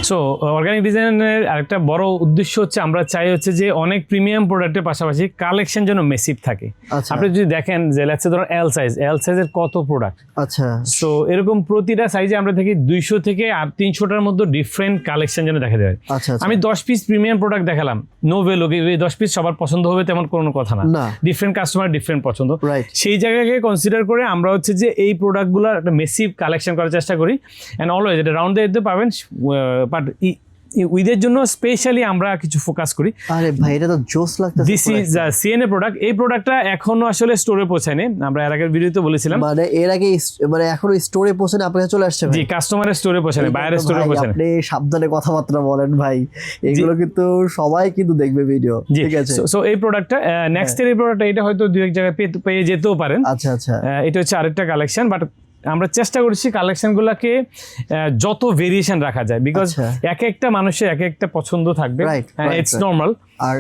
So organic ডিজাইনের আরেকটা বড় উদ্দেশ্য হচ্ছে আমরা চাই হচ্ছে যে অনেক প্রিমিয়াম প্রোডাক্টের পাশাপাশি কালেকশন যেন মেসিভ থাকে। আপনি যদি দেখেন যে লেটস সে ধরুন এল সাইজের কত প্রোডাক্ট, আচ্ছা। সো এরকম প্রতিটা সাইজে আমরা দেখি 200 থেকে আর 300টার মধ্যে ডিফারেন্ট কালেকশন যেন দেখা যায়। আচ্ছা, আমি 10 পিস প্রিমিয়াম প্রোডাক্ট দেখালাম, নো ভ্যালু, এই 10 পিস সবার পছন্দ হবে তেমন কোনো কথা না, ডিফারেন্ট কাস্টমার ডিফারেন্ট পছন্দ। সেই জায়গাকে কনসিডার করে আমরা হচ্ছে যে এই প্রোডাক্টগুলোর একটা মেসিভ কালেকশন করার চেষ্টা করি। অ্যান্ড অলওয়েজ এটা রাউন্ড দিতে পাবেন, বাট উইদের জন্য স্পেশালি আমরা কিছু ফোকাস করি। আরে ভাই এটা তো জোস লাগতেছে। This is CNA product. এই প্রোডাক্টটা এখনো আসলে স্টোরে পৌঁছায়নি, আমরা এর আগের ভিডিওতে বলেছিলাম। মানে এর আগে মানে এখনো স্টোরে পৌঁছায়নি, আপনার কাছে চলে আসছে? জি, কাস্টমারের স্টোরে পৌঁছায়নি, বাইরের স্টোরে পৌঁছায়নি। আপনি সাবধানে কথাবার্তা বলেন ভাই, এগুলো কিন্তু সবাই কিন্তু দেখবে ভিডিও, ঠিক আছে? সো এই প্রোডাক্টটা নেক্সট এর এই প্রোডাক্টটা এটা হয়তো দুই এক জায়গায় পেয়ে যেতেও পারেন। আচ্ছা আচ্ছা, এটা হচ্ছে আরেকটা কালেকশন, বাট আমরা চেষ্টা করছি কালেকশনগুলোকে যত ভেরিয়েশন রাখা যায়, বিকজ এক একটা মানুষের এক একটা পছন্দ থাকবে, ইটস নরমাল। আর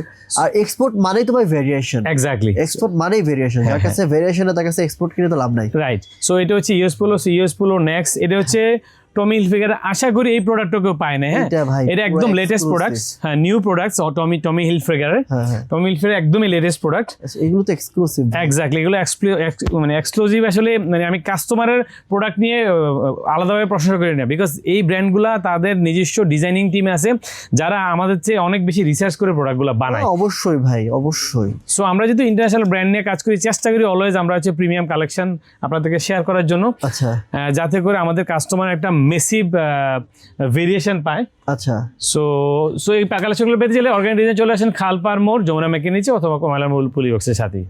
এক্সপোর্ট মানেই তো ভাই ভেরিয়েশন। এক্স্যাক্টলি, এক্সপোর্ট মানেই ভেরিয়েশন। যার কাছে ভেরিয়েশন তার কাছে এক্সপোর্ট কিনে তো লাভ নাই, রাইট? সো এটা হচ্ছে ইউএস পোলো নেক্সট, এটা হচ্ছে টমি হিলফিগার। আশা করি এই প্রোডাক্টটাকেও পায় না। হ্যাঁ, এটা একদম লেটেস্ট প্রোডাক্টস, হ্যাঁ, নিউ প্রোডাক্টস। টমি হিলফিগার একদমই লেটেস্ট প্রোডাক্ট। এগুলো তো এক্সক্লুসিভ। এক্স্যাক্টলি, এগুলো মানে এক্সক্লুসিভ। আসলে মানে আমি কাস্টমারের প্রোডাক্ট নিয়ে আলাদাভাবে প্রশংসা করি না, বিকজ এই ব্র্যান্ডগুলা তাদের নিজস্ব ডিজাইনিং টিম আছে যারা আমাদের চেয়ে অনেক বেশি রিসার্চ করে প্রোডাক্টগুলো বানায়। অবশ্যই ভাই, অবশ্যই। সো আমরা যেহেতু ইন্টারন্যাশনাল ব্র্যান্ড নিয়ে কাজ করি, চেষ্টা করি অলওয়েজ আমরা হচ্ছে প্রিমিয়াম কালেকশন আপনাদেরকে শেয়ার করার জন্য। আচ্ছা, যাতে করে আমাদের কাস্টমার একটা মেসিভ ভেরিয়েশন পায়। আচ্ছা। সো এই কালেকশনগুলো পেতে চাইলে অর্গানিক ডিজাইন চলে আসেন খালপার মোড়, যমুনা মেকের নিচে, অথবা কমলা পুলিবক্সের সাথে।